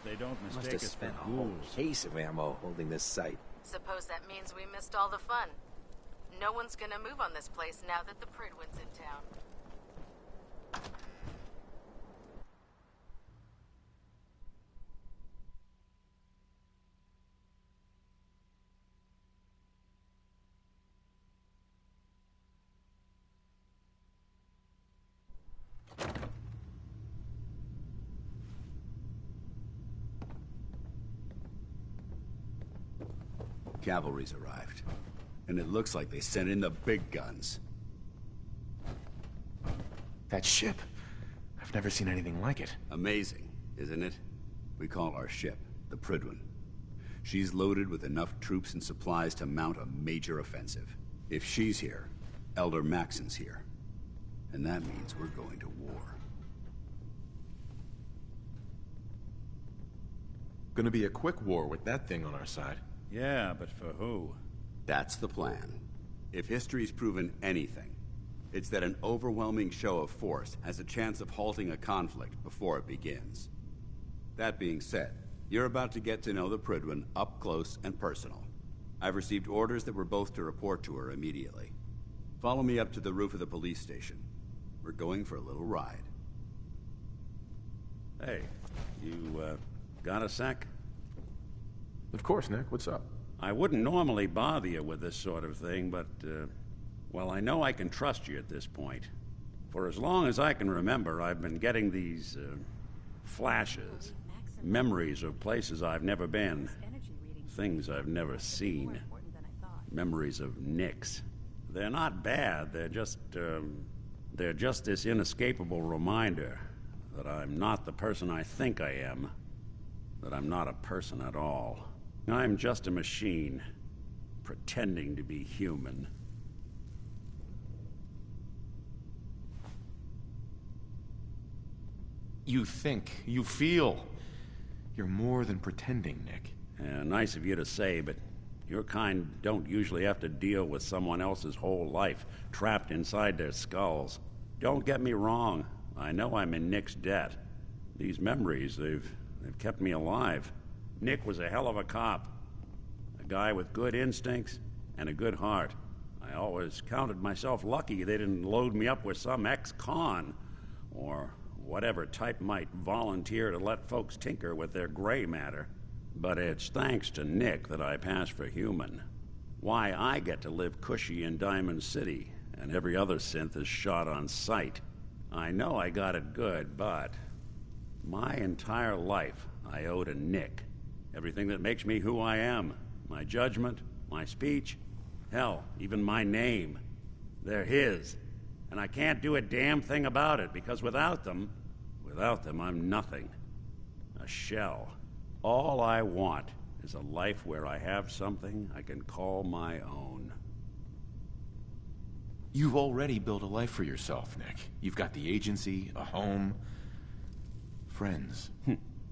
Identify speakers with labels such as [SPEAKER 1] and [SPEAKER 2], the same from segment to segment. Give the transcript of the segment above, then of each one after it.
[SPEAKER 1] they don't
[SPEAKER 2] Must
[SPEAKER 1] mistake
[SPEAKER 2] have
[SPEAKER 1] us for
[SPEAKER 2] spent a whole
[SPEAKER 1] ghouls.
[SPEAKER 2] case of ammo holding this site.
[SPEAKER 3] Suppose that means we missed all the fun. No one's gonna move on this place now that the Prydwen's in town.
[SPEAKER 4] Cavalry's arrived. And it looks like they sent in the big guns.
[SPEAKER 5] That ship. I've never seen anything like it.
[SPEAKER 4] Amazing, isn't it? We call our ship the Prydwen. She's loaded with enough troops and supplies to mount a major offensive. If she's here, Elder Maxson's here. And that means we're going to war.
[SPEAKER 5] Gonna be a quick war with that thing on our side.
[SPEAKER 1] Yeah, but for who?
[SPEAKER 4] That's the plan. If history's proven anything, it's that an overwhelming show of force has a chance of halting a conflict before it begins. That being said, you're about to get to know the Prydwen up close and personal. I've received orders that we're both to report to her immediately. Follow me up to the roof of the police station. We're going for a little ride.
[SPEAKER 1] Hey, you, got a sec?
[SPEAKER 5] Of course, Nick. What's up?
[SPEAKER 1] I wouldn't normally bother you with this sort of thing, but, well, I know I can trust you at this point. For as long as I can remember, I've been getting these, flashes. Memories of places I've never been. Things I've never seen. Memories of Nix. They're not bad, they're just this inescapable reminder that I'm not the person I think I am. That I'm not a person at all. I'm just a machine, pretending to be human.
[SPEAKER 5] You think, you feel. You're more than pretending, Nick.
[SPEAKER 1] Yeah, nice of you to say, but your kind don't usually have to deal with someone else's whole life, trapped inside their skulls. Don't get me wrong, I know I'm in Nick's debt. These memories, they've kept me alive. Nick was a hell of a cop. A guy with good instincts and a good heart. I always counted myself lucky they didn't load me up with some ex-con, or whatever type might volunteer to let folks tinker with their gray matter. But it's thanks to Nick that I pass for human. Why I get to live cushy in Diamond City, and every other synth is shot on sight. I know I got it good, but my entire life I owe to Nick. Everything that makes me who I am. My judgment, my speech, hell, even my name. They're his. And I can't do a damn thing about it, because without them, I'm nothing. A shell. All I want is a life where I have something I can call my own.
[SPEAKER 5] You've already built a life for yourself, Nick. You've got the agency, a home, friends.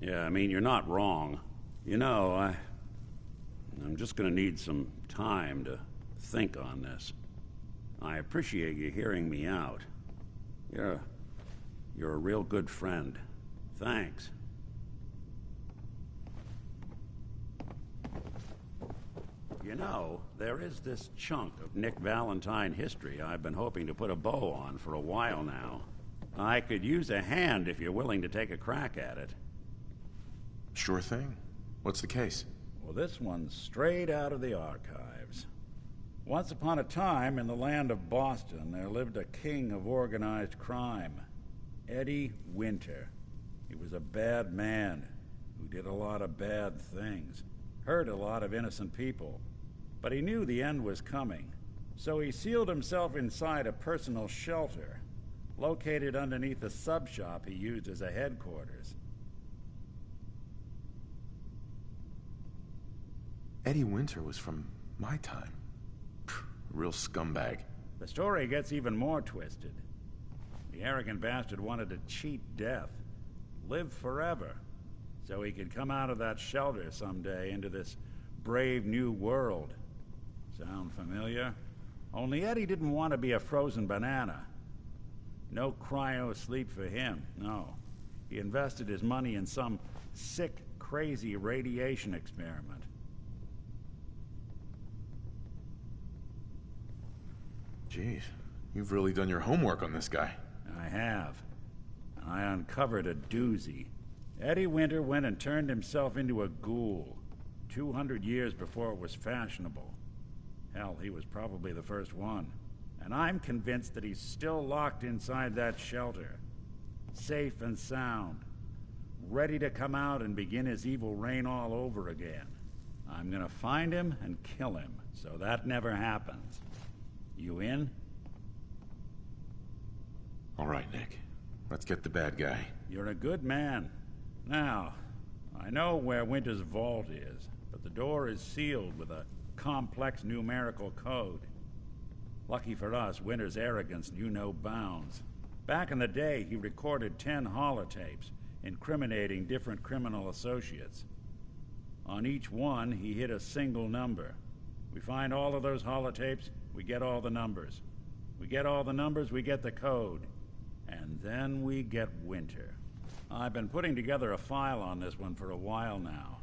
[SPEAKER 1] Yeah, I mean, you're not wrong. You know, I'm just gonna need some time to think on this. I appreciate you hearing me out. You're a real good friend. Thanks. You know, there is this chunk of Nick Valentine history I've been hoping to put a bow on for a while now. I could use a hand if you're willing to take a crack at it.
[SPEAKER 5] Sure thing. What's the case?
[SPEAKER 1] Well, this one's straight out of the archives. Once upon a time, in the land of Boston, there lived a king of organized crime, Eddie Winter. He was a bad man who did a lot of bad things, hurt a lot of innocent people. But he knew the end was coming, so he sealed himself inside a personal shelter, located underneath a sub-shop he used as a headquarters.
[SPEAKER 5] Eddie Winter was from my time. A real scumbag.
[SPEAKER 1] The story gets even more twisted. The arrogant bastard wanted to cheat death, live forever, so he could come out of that shelter someday into this brave new world. Sound familiar? Only Eddie didn't want to be a frozen banana. No cryo sleep for him, no. He invested his money in some sick crazy radiation experiment.
[SPEAKER 5] Jeez, you've really done your homework on this guy.
[SPEAKER 1] I have. And I uncovered a doozy. Eddie Winter went and turned himself into a ghoul, 200 years before it was fashionable. Hell, he was probably the first one. And I'm convinced that he's still locked inside that shelter. Safe and sound. Ready to come out and begin his evil reign all over again. I'm gonna find him and kill him, so that never happens. You in?
[SPEAKER 5] All right, Nick. Let's get the bad guy.
[SPEAKER 1] You're a good man. Now, I know where Winter's vault is, but the door is sealed with a complex numerical code. Lucky for us, Winter's arrogance knew no bounds. Back in the day, he recorded 10 holotapes, incriminating different criminal associates. On each one, he hit a single number. We find all of those holotapes, we get all the numbers. We get all the numbers, we get the code. And then we get Winter. I've been putting together a file on this one for a while now.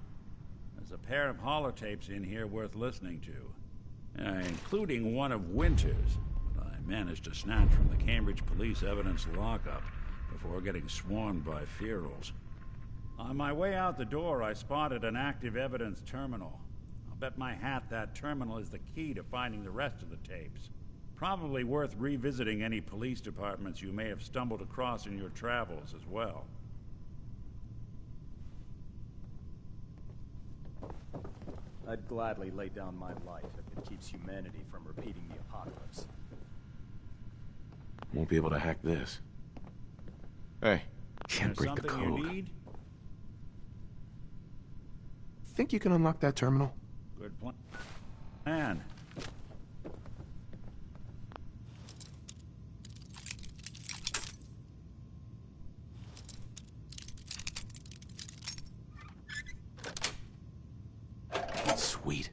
[SPEAKER 1] There's a pair of holotapes in here worth listening to, including one of Winter's, that I managed to snatch from the Cambridge Police evidence lockup before getting swarmed by ferals. On my way out the door, I spotted an active evidence terminal. I'll bet my hat that terminal is the key to finding the rest of the tapes. Probably worth revisiting any police departments you may have stumbled across in your travels as well.
[SPEAKER 6] I'd gladly lay down my life if it keeps humanity from repeating the apocalypse.
[SPEAKER 5] Won't be able to hack this. Hey, can't break the
[SPEAKER 1] Something
[SPEAKER 5] code.
[SPEAKER 1] you need?
[SPEAKER 7] Think you can unlock that terminal?
[SPEAKER 1] Good plan.
[SPEAKER 5] Sweet.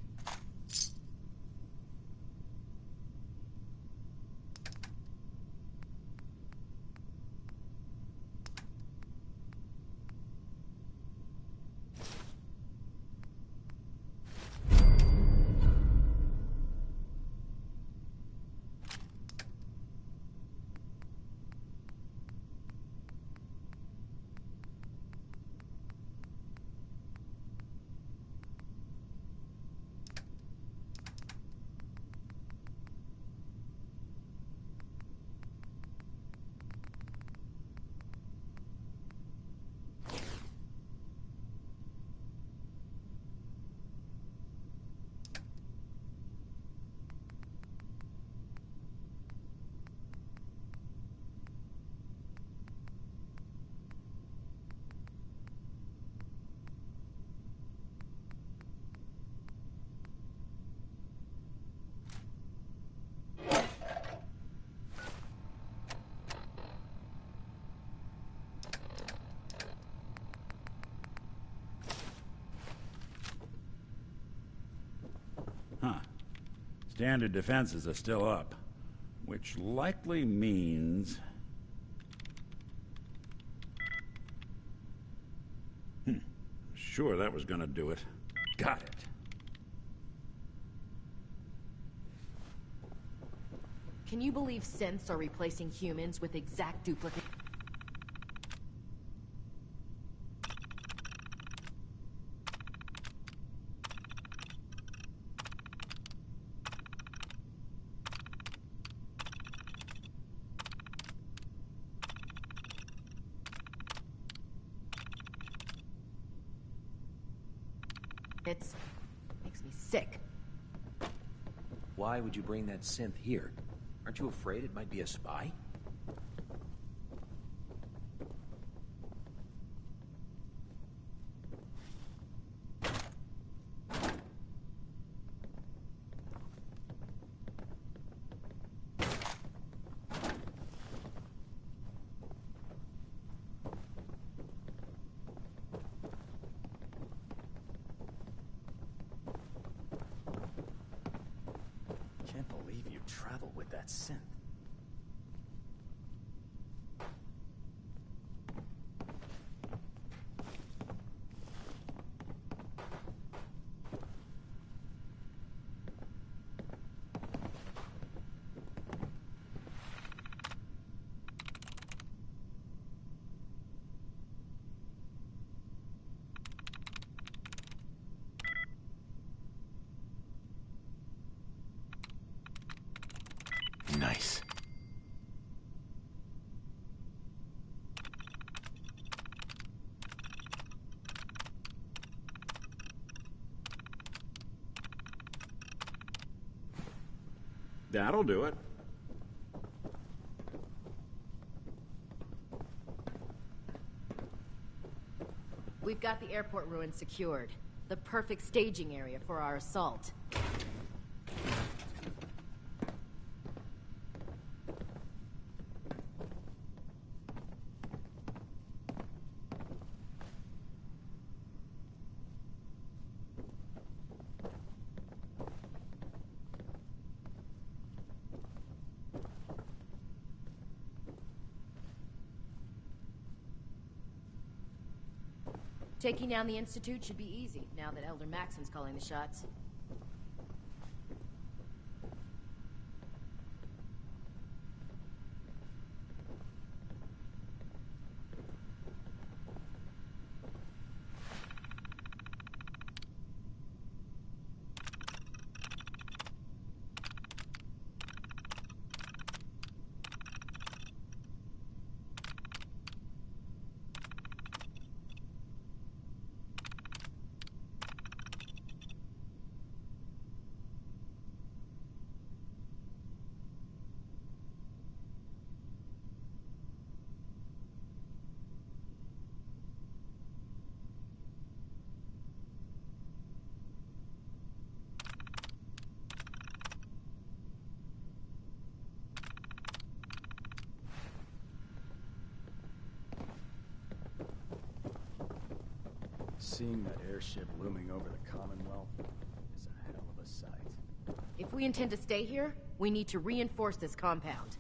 [SPEAKER 5] Standard defenses are still up, which likely means... Sure, that was gonna do it. Got it.
[SPEAKER 3] Can you believe synths are replacing humans with exact duplicates? It makes me sick.
[SPEAKER 2] Why would you bring that synth here? Aren't you afraid it might be a spy?
[SPEAKER 6] Can't believe you travel with that synth.
[SPEAKER 8] That'll do it.
[SPEAKER 9] We've got the airport ruins secured. The perfect staging area for our assault. Taking down the Institute should be easy, now that Elder Maxon's calling the shots.
[SPEAKER 6] Seeing that airship looming over the Commonwealth is a hell of a sight.
[SPEAKER 9] If we intend to stay here, we need to reinforce this compound.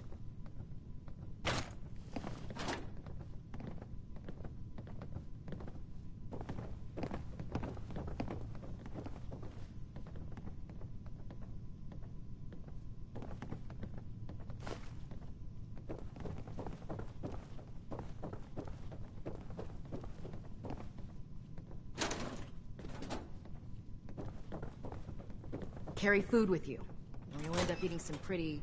[SPEAKER 9] Carry food with you, or you'll end up eating some pretty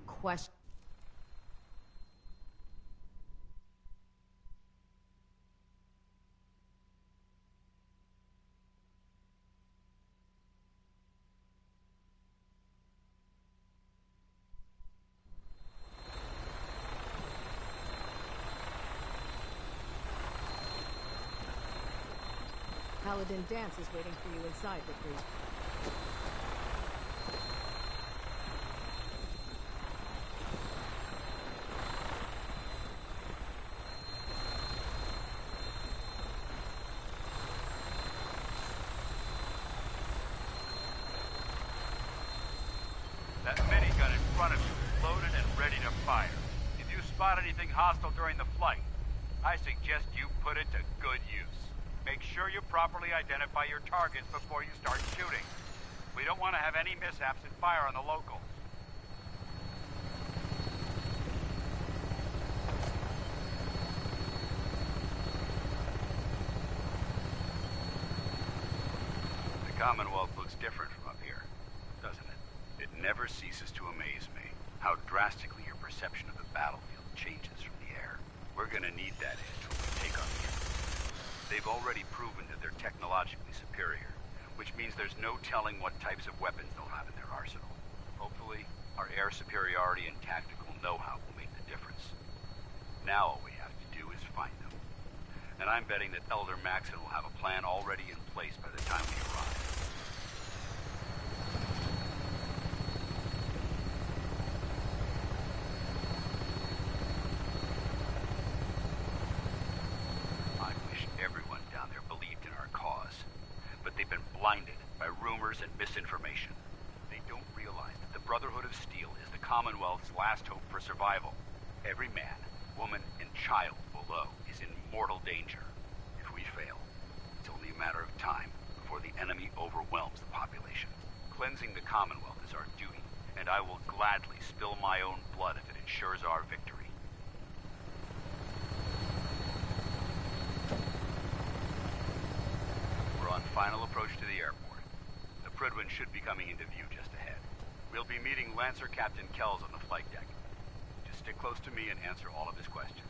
[SPEAKER 9] Paladin Dance is waiting for you inside, Victory.
[SPEAKER 10] That minigun in front of you is loaded and ready to fire. If you spot anything hostile during the flight, I suggest you put it to good use. Make sure you properly identify your targets before you start shooting. We don't want to have any mishaps and fire on the locals. The Commonwealth looks different from up here, doesn't it? It never ceases to amaze me how drastically your perception of the battlefield changes from the air. We're gonna need that edge when we take on the enemy. They've already proven that they're technologically superior, which means there's no telling what types of weapons they'll have in their arsenal. Hopefully, our air superiority and tactical know-how will make the difference. Now all we have to do is find them. And I'm betting that Elder Maxon will have a plan already in place by the time we arrive. Blinded by rumors and misinformation. They don't realize that the Brotherhood of Steel is the Commonwealth's last hope for survival. Every man, woman, and child below is in mortal danger. If we fail, it's only a matter of time before the enemy overwhelms the population. Cleansing the Commonwealth is our duty, and I will gladly spill my own blood if it ensures our victory. On final approach to the airport. The Prydwen should be coming into view just ahead. We'll be meeting Lancer Captain Kells on the flight deck. Just stick close to me and answer all of his questions.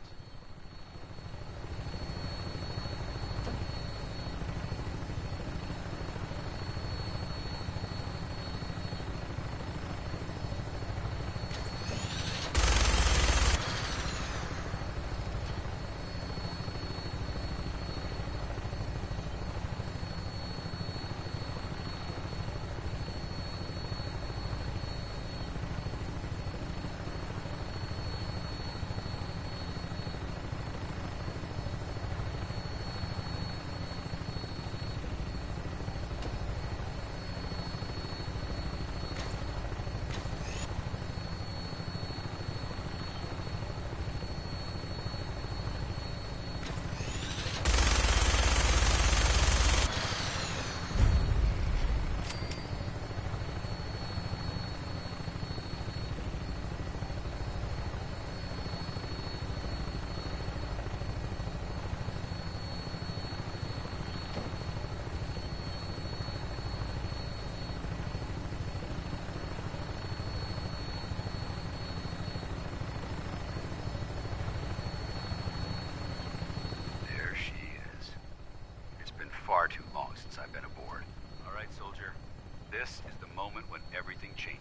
[SPEAKER 10] moment when everything changes.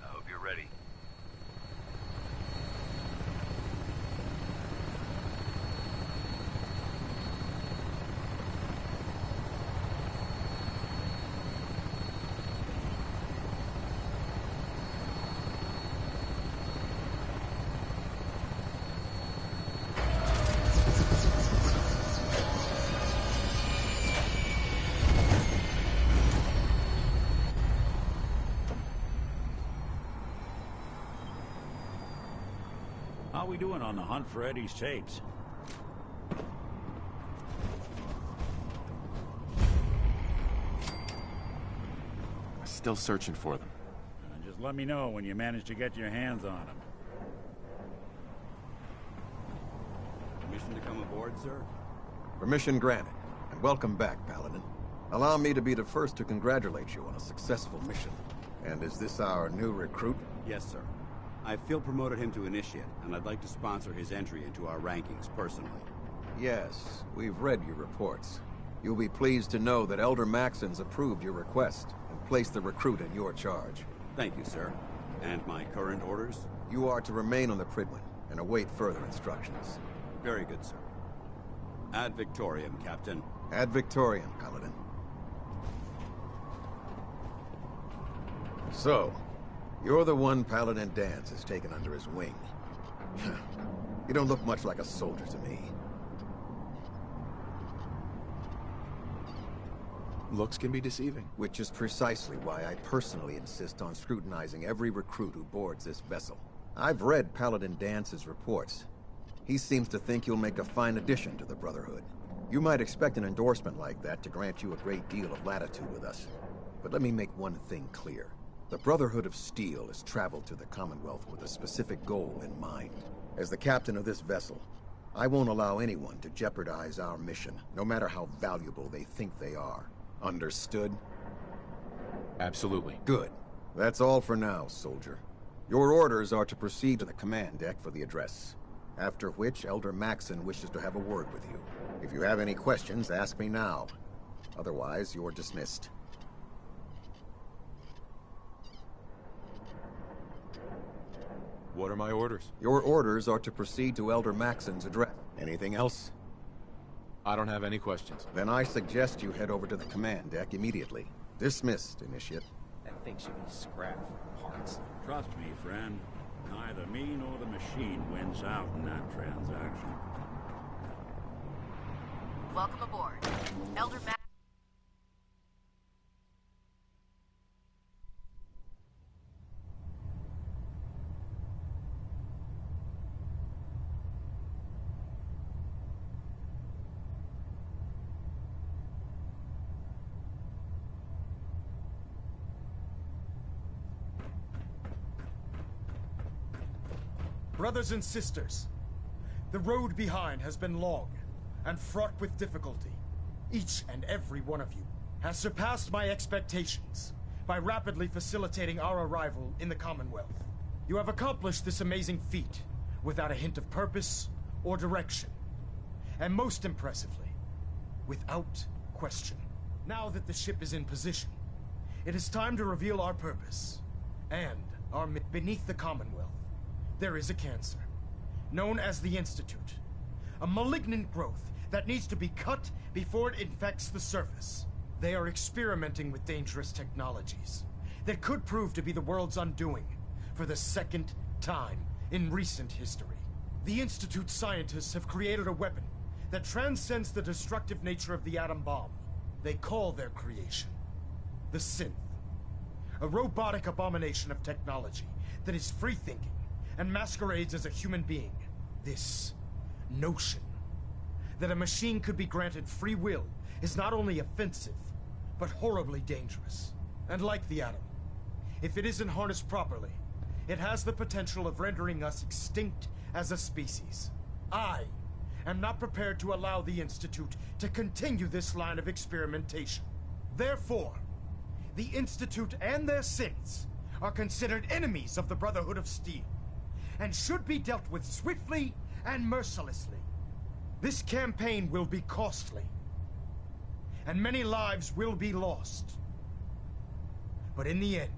[SPEAKER 10] I hope you're ready.
[SPEAKER 1] How we doing on the hunt for Eddie's tapes?
[SPEAKER 5] Still searching for them.
[SPEAKER 1] Just let me know when you manage to get your hands on them.
[SPEAKER 4] Permission to come aboard, sir?
[SPEAKER 8] Permission granted, and welcome back, Paladin. Allow me to be the first to congratulate you on a successful mission. And is this our new recruit?
[SPEAKER 4] Yes, sir. I feel promoted him to initiate, and I'd like to sponsor his entry into our rankings personally.
[SPEAKER 8] Yes, we've read your reports. You'll be pleased to know that Elder Maxon's approved your request and placed the recruit in your charge.
[SPEAKER 4] Thank you, sir. And my current orders?
[SPEAKER 8] You are to remain on the Prydwen and await further instructions.
[SPEAKER 4] Very good, sir. Ad Victoriam, Captain.
[SPEAKER 8] Ad Victoriam, Paladin. So, you're the one Paladin Danse has taken under his wing. You don't look much like a soldier to me.
[SPEAKER 7] Looks can be deceiving.
[SPEAKER 8] Which is precisely why I personally insist on scrutinizing every recruit who boards this vessel. I've read Paladin Dance's reports. He seems to think you'll make a fine addition to the Brotherhood. You might expect an endorsement like that to grant you a great deal of latitude with us. But let me make one thing clear. The Brotherhood of Steel has traveled to the Commonwealth with a specific goal in mind. As the captain of this vessel, I won't allow anyone to jeopardize our mission, no matter how valuable they think they are. Understood?
[SPEAKER 5] Absolutely.
[SPEAKER 8] Good. That's all for now, soldier. Your orders are to proceed to the command deck for the address. After which, Elder Maxon wishes to have a word with you. If you have any questions, ask me now. Otherwise, you're dismissed.
[SPEAKER 5] What are my orders?
[SPEAKER 8] Your orders are to proceed to Elder Maxon's address. Anything else?
[SPEAKER 5] I don't have any questions.
[SPEAKER 8] Then I suggest you head over to the command deck immediately. Dismissed, Initiate.
[SPEAKER 2] That thing should be scrapped for parts.
[SPEAKER 1] Trust me, friend. Neither me nor the machine wins out in that transaction.
[SPEAKER 3] Welcome aboard. Elder Max.
[SPEAKER 11] Brothers and sisters, the road behind has been long and fraught with difficulty. Each and every one of you has surpassed my expectations by rapidly facilitating our arrival in the Commonwealth. You have accomplished this amazing feat without a hint of purpose or direction, and most impressively, without question. Now that the ship is in position, it is time to reveal our purpose and our beneath the Commonwealth. There is a cancer, known as the Institute. A malignant growth that needs to be cut before it infects the surface. They are experimenting with dangerous technologies that could prove to be the world's undoing for the second time in recent history. The Institute scientists have created a weapon that transcends the destructive nature of the atom bomb. They call their creation the Synth. A robotic abomination of technology that is free-thinking and masquerades as a human being. This notion that a machine could be granted free will is not only offensive, but horribly dangerous. And like the atom, if it isn't harnessed properly, it has the potential of rendering us extinct as a species. I am not prepared to allow the Institute to continue this line of experimentation. Therefore, the Institute and their synths are considered enemies of the Brotherhood of Steel, and should be dealt with swiftly and mercilessly. This campaign will be costly, and many lives will be lost. But in the end,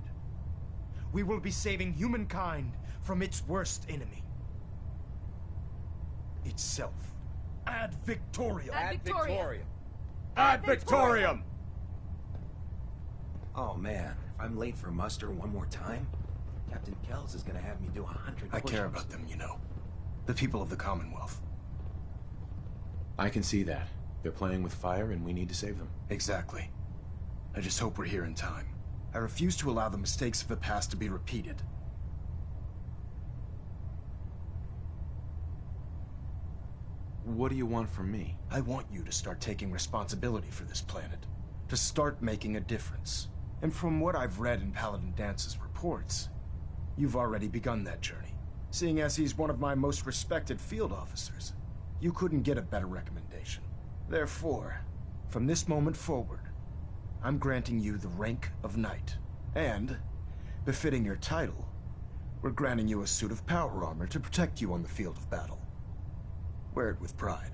[SPEAKER 11] we will be saving humankind from its worst enemy. Itself. Ad Victoriam!
[SPEAKER 9] Ad Victoriam!
[SPEAKER 11] Ad Victoriam!
[SPEAKER 2] Oh man, if I'm late for muster one more time, Captain Kells is gonna have me do 100
[SPEAKER 11] I care
[SPEAKER 2] push-ups.
[SPEAKER 11] about them, you know. The people of the Commonwealth.
[SPEAKER 5] I can see that. They're playing with fire and we need to save them.
[SPEAKER 11] Exactly. I just hope we're here in time. I refuse to allow the mistakes of the past to be repeated.
[SPEAKER 5] What do you want from me?
[SPEAKER 11] I want you to start taking responsibility for this planet. To start making a difference. And from what I've read in Paladin Dance's reports, you've already begun that journey. Seeing as he's one of my most respected field officers, you couldn't get a better recommendation. Therefore, from this moment forward, I'm granting you the rank of Knight. And, befitting your title, we're granting you a suit of power armor to protect you on the field of battle. Wear it with pride.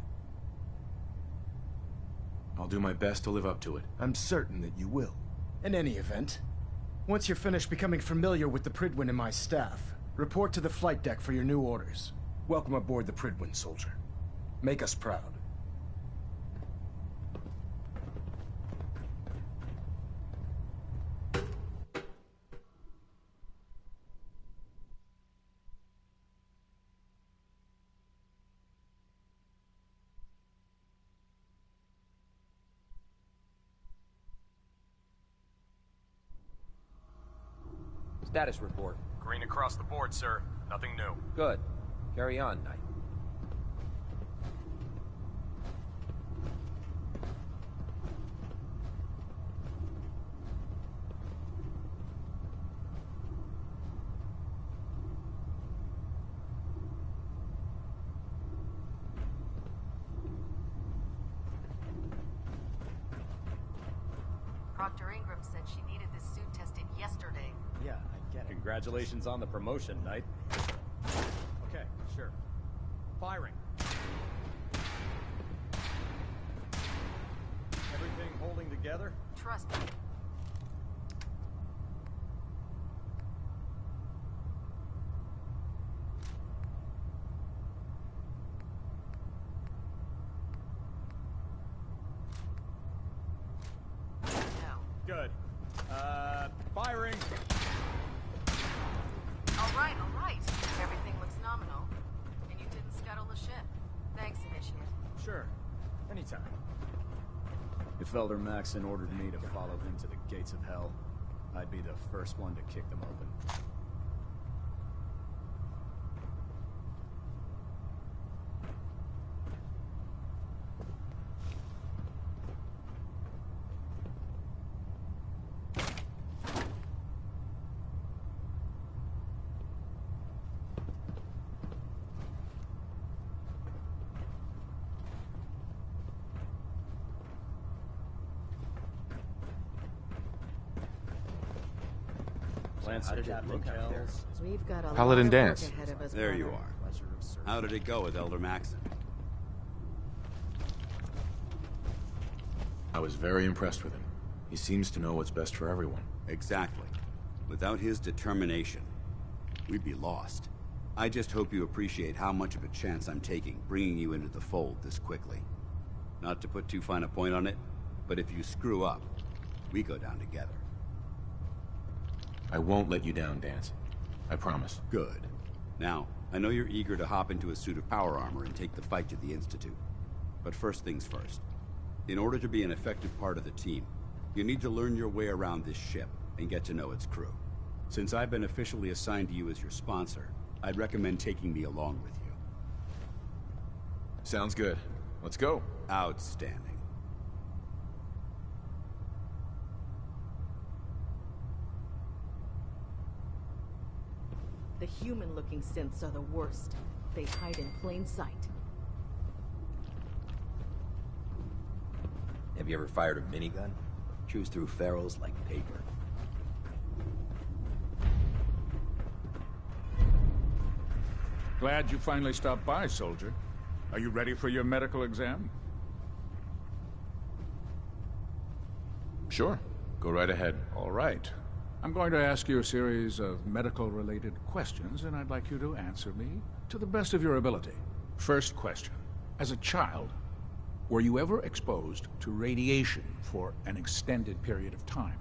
[SPEAKER 5] I'll do my best to live up to it.
[SPEAKER 11] I'm certain that you will. In any event, once you're finished becoming familiar with the Prydwen and my staff, report to the flight deck for your new orders. Welcome aboard the Prydwen, soldier. Make us proud.
[SPEAKER 2] Status report.
[SPEAKER 6] Green across the board, sir. Nothing new.
[SPEAKER 2] Good. Carry on, Knight.
[SPEAKER 3] Proctor Ingram said she needed this suit tested yesterday.
[SPEAKER 6] Yeah, I get it. Congratulations on the promotion, Knight. Okay, sure. Firing. Everything holding together?
[SPEAKER 3] Trust me. No.
[SPEAKER 6] Good. Firing.
[SPEAKER 3] All right, all right. Everything looks nominal. And you didn't scuttle the ship. Thanks, Initiate.
[SPEAKER 6] Sure. Anytime. If Elder Maxon ordered me to follow him to the gates of hell, I'd be the first one to kick them open.
[SPEAKER 2] How did it look out there?
[SPEAKER 9] We've got a
[SPEAKER 5] Paladin
[SPEAKER 9] lot of
[SPEAKER 5] Dance.
[SPEAKER 9] work ahead of us,
[SPEAKER 4] There you
[SPEAKER 9] brother.
[SPEAKER 4] are. How did it go with Elder Maxon?
[SPEAKER 5] I was very impressed with him. He seems to know what's best for everyone.
[SPEAKER 4] Exactly. Without his determination, we'd be lost. I just hope you appreciate how much of a chance I'm taking bringing you into the fold this quickly. Not to put too fine a point on it, but if you screw up, we go down together.
[SPEAKER 5] I won't let you down, Dance. I promise.
[SPEAKER 4] Good. Now, I know you're eager to hop into a suit of power armor and take the fight to the Institute. But first things first. In order to be an effective part of the team, you need to learn your way around this ship and get to know its crew. Since I've been officially assigned to you as your sponsor, I'd recommend taking me along with you.
[SPEAKER 5] Sounds good. Let's go.
[SPEAKER 4] Outstanding.
[SPEAKER 9] The human-looking synths are the worst. They hide in plain sight.
[SPEAKER 2] Have you ever fired a minigun? Chews through ferals like paper.
[SPEAKER 12] Glad you finally stopped by, soldier. Are you ready for your medical exam?
[SPEAKER 5] Sure. Go right ahead.
[SPEAKER 12] All right. I'm going to ask you a series of medical-related questions, and I'd like you to answer me to the best of your ability. First question. As a child, were you ever exposed to radiation for an extended period of time?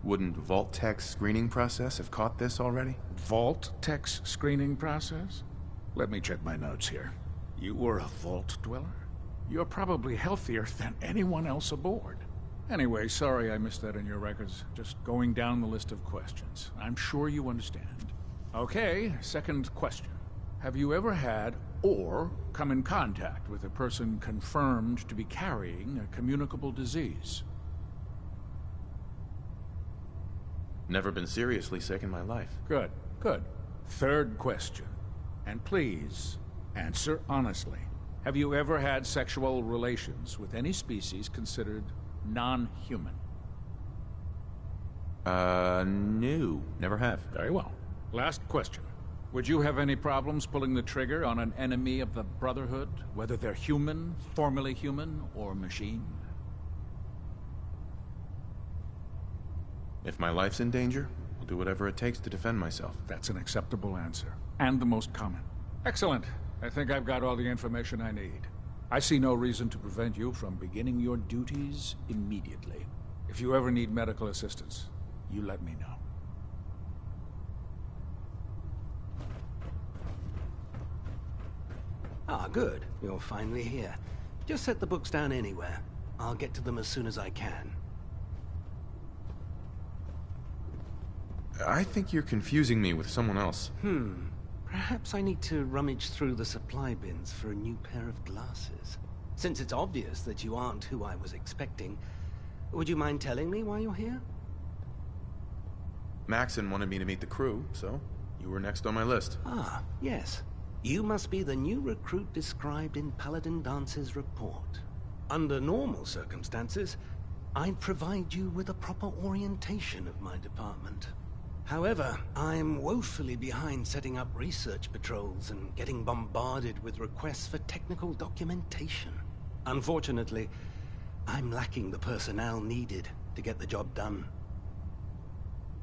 [SPEAKER 5] Wouldn't Vault-Tech's screening process have caught this already?
[SPEAKER 12] Vault-Tech's screening process? Let me check my notes here. You were a Vault Dweller? You're probably healthier than anyone else aboard. Anyway, sorry I missed that in your records. Just going down the list of questions. I'm sure you understand. Okay, second question. Have you ever had or come in contact with a person confirmed to be carrying a communicable disease?
[SPEAKER 5] Never been seriously sick in my life.
[SPEAKER 12] Good, good. Third question. And please, answer honestly. Have you ever had sexual relations with any species considered non-human?
[SPEAKER 5] No. Never have.
[SPEAKER 12] Very well. Last question. Would you have any problems pulling the trigger on an enemy of the Brotherhood, whether they're human, formerly human, or machine?
[SPEAKER 5] If my life's in danger, I'll do whatever it takes to defend myself.
[SPEAKER 12] That's an acceptable answer, and the most common. Excellent. I think I've got all the information I need. I see no reason to prevent you from beginning your duties immediately. If you ever need medical assistance, you let me know.
[SPEAKER 13] Ah, good. You're finally here. Just set the books down anywhere. I'll get to them as soon as I can.
[SPEAKER 5] I think you're confusing me with someone else.
[SPEAKER 13] Perhaps I need to rummage through the supply bins for a new pair of glasses. Since it's obvious that you aren't who I was expecting, would you mind telling me why you're here?
[SPEAKER 5] Maxon wanted me to meet the crew, so you were next on my list.
[SPEAKER 13] Ah, yes. You must be the new recruit described in Paladin Dance's report. Under normal circumstances, I'd provide you with a proper orientation of my department. However, I'm woefully behind setting up research patrols and getting bombarded with requests for technical documentation. Unfortunately, I'm lacking the personnel needed to get the job done.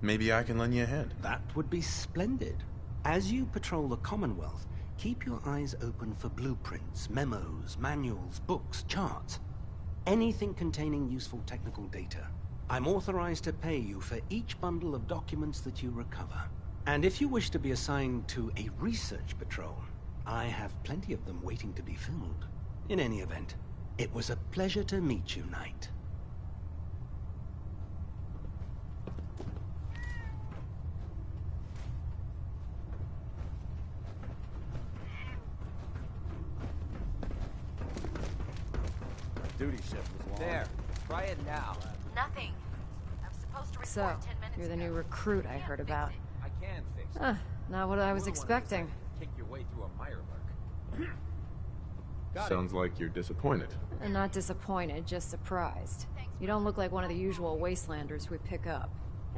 [SPEAKER 5] Maybe I can lend you a hand.
[SPEAKER 13] That would be splendid. As you patrol the Commonwealth, keep your eyes open for blueprints, memos, manuals, books, charts. Anything containing useful technical data. I'm authorized to pay you for each bundle of documents that you recover. And if you wish to be assigned to a research patrol, I have plenty of them waiting to be filled. In any event, it was a pleasure to meet you, Knight.
[SPEAKER 6] Duty shift was long.
[SPEAKER 2] There. Try it now.
[SPEAKER 3] Nothing. I'm supposed to report
[SPEAKER 9] So,
[SPEAKER 3] 10 minutes
[SPEAKER 9] you're the
[SPEAKER 3] ago.
[SPEAKER 9] new recruit I heard about.
[SPEAKER 2] I can fix it.
[SPEAKER 9] Not what I was expecting.
[SPEAKER 2] Kick your way through a Mirelurk.
[SPEAKER 5] Sounds like you're disappointed.
[SPEAKER 9] I'm not disappointed, just surprised. You don't look like one of the usual wastelanders we pick up.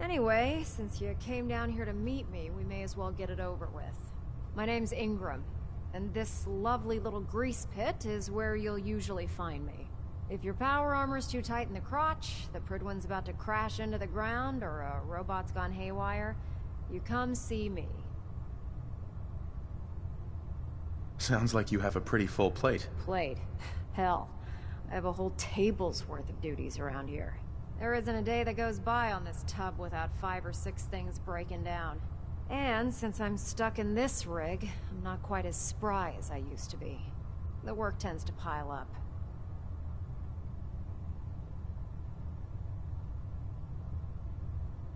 [SPEAKER 9] Anyway, since you came down here to meet me, we may as well get it over with. My name's Ingram, and this lovely little grease pit is where you'll usually find me. If your power armor's too tight in the crotch, the Prydwen's about to crash into the ground, or a robot's gone haywire, you come see me.
[SPEAKER 5] Sounds like you have a pretty full plate.
[SPEAKER 9] Plate? Hell, I have a whole table's worth of duties around here. There isn't a day that goes by on this tub without 5 or 6 things breaking down. And since I'm stuck in this rig, I'm not quite as spry as I used to be. The work tends to pile up.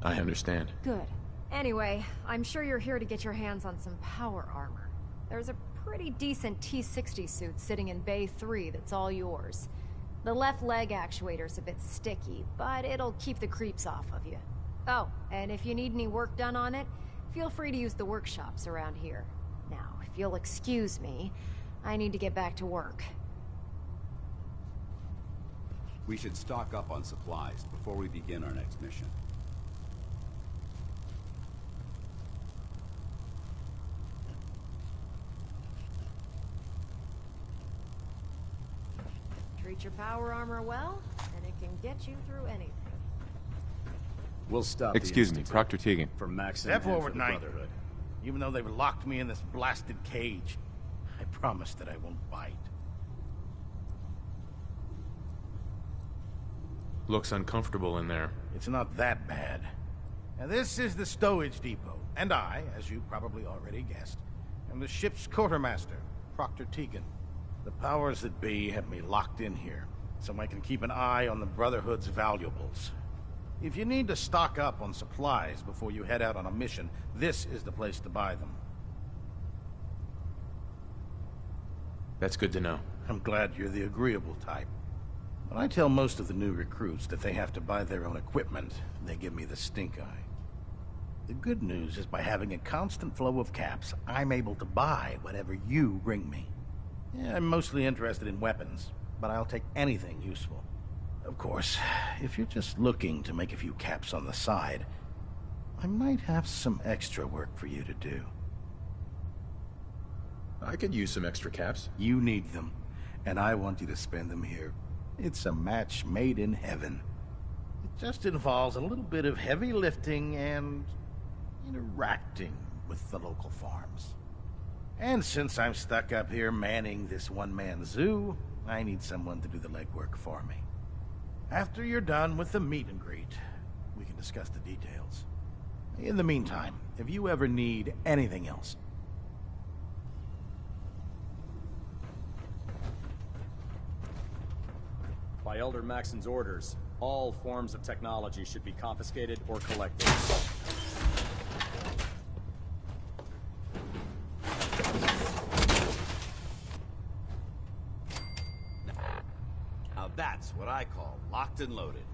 [SPEAKER 5] I understand.
[SPEAKER 9] Good. Anyway, I'm sure you're here to get your hands on some power armor. There's a pretty decent T-60 suit sitting in Bay 3 that's all yours. The left leg actuator's a bit sticky, but it'll keep the creeps off of you. Oh, and if you need any work done on it, feel free to use the workshops around here. Now, if you'll excuse me, I need to get back to work.
[SPEAKER 4] We should stock up on supplies before we begin our next mission.
[SPEAKER 9] Treat Treat your power armor well, and it can get you through anything.
[SPEAKER 6] We'll stop.
[SPEAKER 5] Excuse me, Proctor Tegan.
[SPEAKER 6] For Max
[SPEAKER 14] Step
[SPEAKER 6] and
[SPEAKER 14] forward,
[SPEAKER 6] for the
[SPEAKER 14] Knight.
[SPEAKER 6] Brotherhood.
[SPEAKER 14] Even though they've locked me in this blasted cage, I promise that I won't bite.
[SPEAKER 5] Looks uncomfortable in there.
[SPEAKER 14] It's not that bad. Now, this is the stowage depot, and I, as you probably already guessed, am the ship's quartermaster, Proctor Tegan. The powers that be have me locked in here, so I can keep an eye on the Brotherhood's valuables. If you need to stock up on supplies before you head out on a mission, this is the place to buy them.
[SPEAKER 5] That's good to know.
[SPEAKER 14] I'm glad you're the agreeable type. When I tell most of the new recruits that they have to buy their own equipment, they give me the stink eye. The good news is by having a constant flow of caps, I'm able to buy whatever you bring me. Yeah, I'm mostly interested in weapons, but I'll take anything useful. Of course, if you're just looking to make a few caps on the side, I might have some extra work for you to do.
[SPEAKER 7] I could use some extra caps.
[SPEAKER 14] You need them, and I want you to spend them here. It's a match made in heaven. It just involves a little bit of heavy lifting and interacting with the local farms. And since I'm stuck up here manning this one-man zoo, I need someone to do the legwork for me. After you're done with the meet and greet, we can discuss the details. In the meantime, if you ever need anything else,
[SPEAKER 6] By Elder Maxon's orders, all forms of technology should be confiscated or collected.
[SPEAKER 4] Now that's what I call locked and loaded.